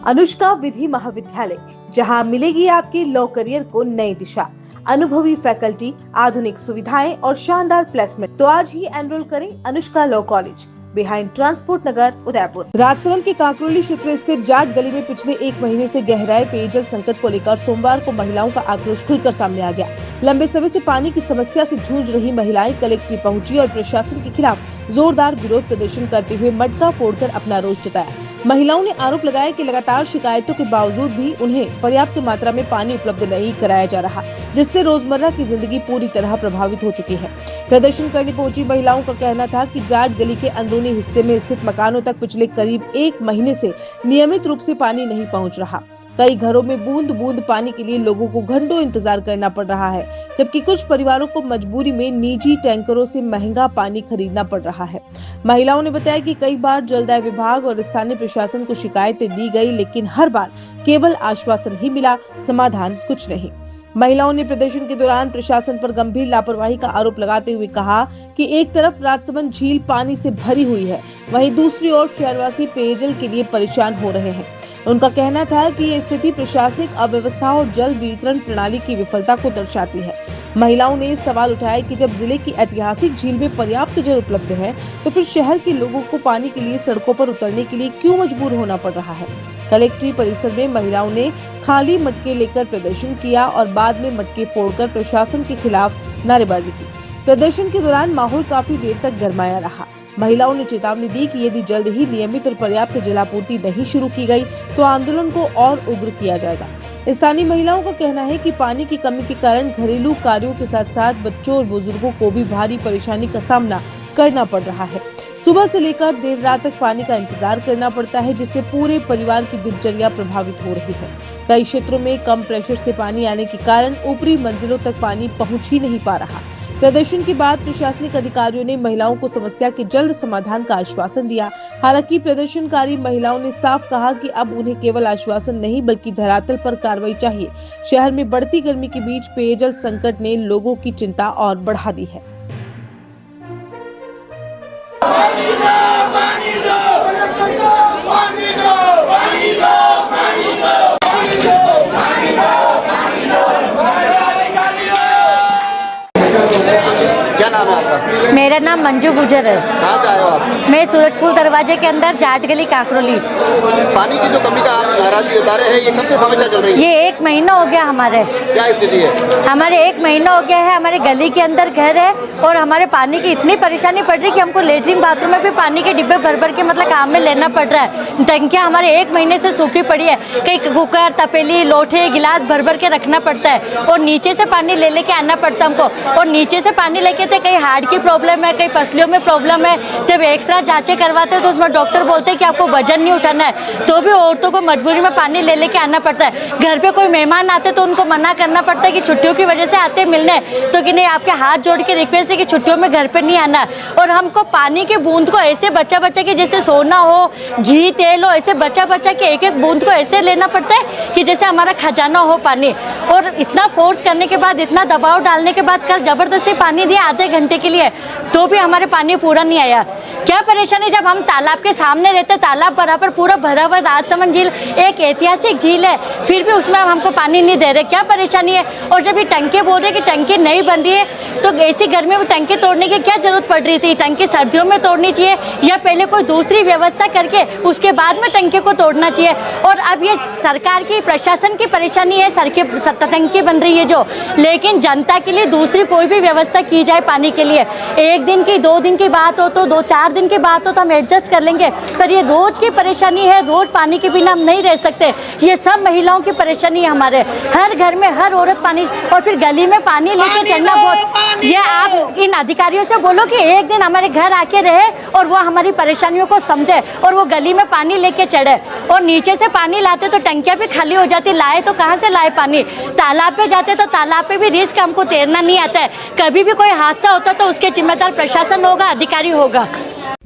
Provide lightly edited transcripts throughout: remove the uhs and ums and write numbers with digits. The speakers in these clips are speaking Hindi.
अनुष्का विधि महाविद्यालय, जहां मिलेगी आपके लॉ करियर को नई दिशा, अनुभवी फैकल्टी, आधुनिक सुविधाएं और शानदार प्लेसमेंट। तो आज ही एनरोल करें Anushka law college, behind transport Nagar, Udaipur. Rajsamand के काकरोली क्षेत्र स्थित जाट गली में पिछले एक महीने से गहराए पेयजल संकट को लेकर सोमवार को महिलाओं का आक्रोश खुलकर सामने आ गया। लंबे समय से पानी की समस्या से जूझ रही महिलाएं कलेक्ट्रेट पहुंची और प्रशासन के खिलाफ जोरदार विरोध प्रदर्शन करते हुए मटका फोड़कर अपना रोष जताया। महिलाओं ने आरोप लगाया कि लगातार शिकायतों के बावजूद भी उन्हें पर्याप्त मात्रा में पानी उपलब्ध नहीं कराया जा रहा, जिससे रोजमर्रा की जिंदगी पूरी तरह प्रभावित हो चुकी है। प्रदर्शन करने पहुंची महिलाओं का कहना था कि जाट गली के अंदरूनी हिस्से में स्थित मकानों तक पिछले करीब एक महीने से नियमित रूप से पानी नहीं पहुंच रहा। कई घरों में बूंद बूंद पानी के लिए लोगों को घंटों इंतजार करना पड़ रहा है, जबकि कुछ परिवारों को मजबूरी में निजी टैंकरों से महंगा पानी खरीदना पड़ रहा है। महिलाओं ने बताया कि कई बार जलदाय विभाग और स्थानीय प्रशासन को शिकायतें दी गई, लेकिन हर बार केवल आश्वासन ही मिला, समाधान कुछ नहीं। महिलाओं ने प्रदर्शन के दौरान प्रशासन पर गंभीर लापरवाही का आरोप लगाते हुए कहा कि एक तरफ राजसमंद झील पानी से भरी हुई है, वहीं दूसरी ओर शहरवासी पेयजल के लिए परेशान हो रहे हैं। उनका कहना था कि ये स्थिति प्रशासनिक अव्यवस्था और जल वितरण प्रणाली की विफलता को दर्शाती है। महिलाओं ने सवाल उठाया कि जब जिले की ऐतिहासिक झील में पर्याप्त जल उपलब्ध है, तो फिर शहर के लोगों को पानी के लिए सड़कों पर उतरने के लिए क्यों मजबूर होना पड़ रहा है। कलेक्ट्रेट परिसर में महिलाओं ने खाली मटके लेकर प्रदर्शन किया और बाद में मटके फोड़कर प्रशासन के खिलाफ नारेबाजी की। प्रदर्शन के दौरान माहौल काफी देर तक गरमाया रहा। महिलाओं ने चेतावनी दी कि यदि जल्द ही नियमित और पर्याप्त जलापूर्ति नहीं शुरू की गई, तो आंदोलन को और उग्र किया जाएगा। स्थानीय महिलाओं का कहना है कि पानी की कमी के कारण घरेलू कार्यों के साथ साथ बच्चों और बुजुर्गों को भी भारी परेशानी का सामना करना पड़ रहा है। सुबह से लेकर देर रात तक पानी का इंतजार करना पड़ता है, जिससे पूरे परिवार की दिनचर्या प्रभावित हो रही है। कई क्षेत्रों में कम प्रेशर से पानी आने के कारण ऊपरी मंजिलों तक पानी पहुंच ही नहीं पा रहा। प्रदर्शन के बाद प्रशासनिक अधिकारियों ने महिलाओं को समस्या के जल्द समाधान का आश्वासन दिया। हालांकि प्रदर्शनकारी महिलाओं ने साफ कहा कि अब उन्हें केवल आश्वासन नहीं, बल्कि धरातल पर कार्रवाई चाहिए। शहर में बढ़ती गर्मी के बीच पेयजल संकट ने लोगों की चिंता और बढ़ा दी है। क्या नाम है आपका? मेरा नाम मंजू गुजर है। कहाँ से आए हो आप? मैं सूरजपुर दरवाजे के अंदर जाट गली काकरोली। पानी की जो कमी का आप नाराजगी बता रहे हैं, ये कब से समस्या चल रही है? ये एक महीना हो गया हमारे। क्या स्थिति है? हमारे एक महीना हो गया है। हमारे गली के अंदर घर है और हमारे पानी की इतनी परेशानी पड़ रही है कि हमको लेटरिन बाथरूम में भी पानी के डिब्बे भर भर के मतलब काम में लेना पड़ रहा है। टंकियाँ हमारे एक महीने से सूखी पड़ी है। कई कुकर, तपेली, लोटे, गिलास भर भर के रखना पड़ता है और नीचे से पानी ले लेके आना पड़ता है हमको। और नीचे से पानी लेके थे, कई हार्ट की प्रॉब्लम है, कई पसलियों में प्रॉब्लम है। जब एक्सरा जांचें करवाते हैं तो उसमें डॉक्टर बोलते हैं कि आपको वजन नहीं उठाना है, तो भी औरतों को मजबूरी में पानी ले लेके आना पड़ता है। घर पे कोई मेहमान आते तो उनको मना करना पड़ता है कि छुट्टियों की वजह से आते मिलने, तो कि नहीं, आपके हाथ जोड़ के रिक्वेस्ट है कि छुट्टियों में घर पे नहीं आना। और हमको पानी की बूंद को ऐसे बचा बचा के, जैसे सोना हो, घी तेल हो, ऐसे बचा बचा के एक एक बूंद को ऐसे लेना पड़ता है कि जैसे हमारा खजाना हो पानी। और इतना फोर्स करने के बाद, इतना दबाव डालने के बाद कल जबरदस्ती पानी दिया आधे घंटे के लिए, तो भी हमारे पानी पूरा नहीं आया। क्या परेशानी, जब हम तालाब के सामने रहते, तालाब बराबर पूरा भरा हुआ राजसमंद झील एक ऐतिहासिक झील है, फिर भी उसमें हमको पानी नहीं दे रहे, क्या परेशानी है। और जब ये टंकी बोल रहे कि टंकी नहीं बन रही है, तो ऐसी गर्मी में टंकी तोड़ने की क्या जरूरत पड़ रही थी? टंकी सर्दियों में तोड़नी चाहिए या पहले कोई दूसरी व्यवस्था करके उसके बाद में टंकी को तोड़ना चाहिए। और अब ये सरकार की, प्रशासन की परेशानी है, टंकी बन रही है जो, लेकिन जनता के लिए दूसरी कोई भी व्यवस्था की जाए पानी के लिए। एक दिन की, 2 दिन की बात हो तो 2-4 दिन की बात हो तो हम एडजस्ट कर लेंगे, पर ये रोज की परेशानी है। रोज पानी के बिना हम नहीं रह सकते। ये सब महिलाओं की परेशानी है हमारे। हर घर में हर औरत पानी, और फिर गली में पानी लेके चढ़ना बहुत। ये आप इन अधिकारियों से बोलो कि एक दिन हमारे घर आके रहे और वो हमारी परेशानियों को समझे और वो गली में पानी लेके चढ़े। और नीचे से पानी लाते तो टंकियाँ भी खाली हो जाती, लाए तो कहाँ से लाए पानी। तालाब पे जाते तो तालाब पे भी रिस्क, हमको तैरना नहीं आता है। कभी भी कोई हादसा होता तो उसके जिम्मेदार प्रशासन होगा, अधिकारी होगा।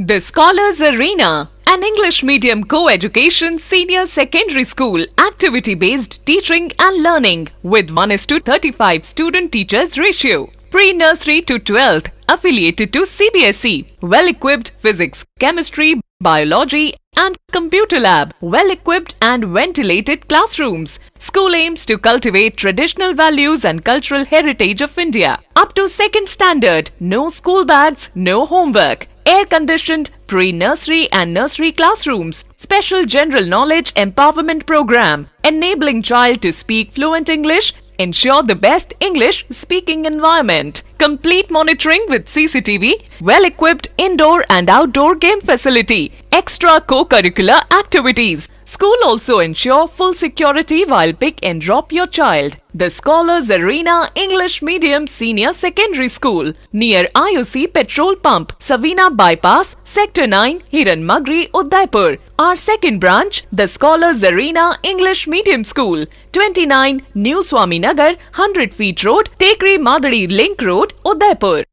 The Scholars Arena, an English medium co-education senior secondary school, activity-based teaching and learning with 1:35 student-teachers ratio. Pre-nursery to 12th, affiliated to CBSE. Well-equipped physics, chemistry, biology, and computer lab, well-equipped and ventilated classrooms. School aims to cultivate traditional values and cultural heritage of India. Up to 2nd standard, no school bags, no homework. Air-conditioned pre-nursery and nursery classrooms. Special general knowledge empowerment program, enabling child to speak fluent English. Ensure the best English speaking environment. Complete monitoring with CCTV. Well-equipped indoor and outdoor game facility. Extra co-curricular activities. School also ensure full security while pick and drop your child. The Scholars Arena English Medium Senior Secondary School near IOC Petrol Pump, Savina Bypass, Sector 9, Hiranmagri, Udaipur. Our second branch, the Scholars Arena English Medium School, 29 New Swaminagar, 100 Feet Road, Tekri Madadi Link Road, Udaipur.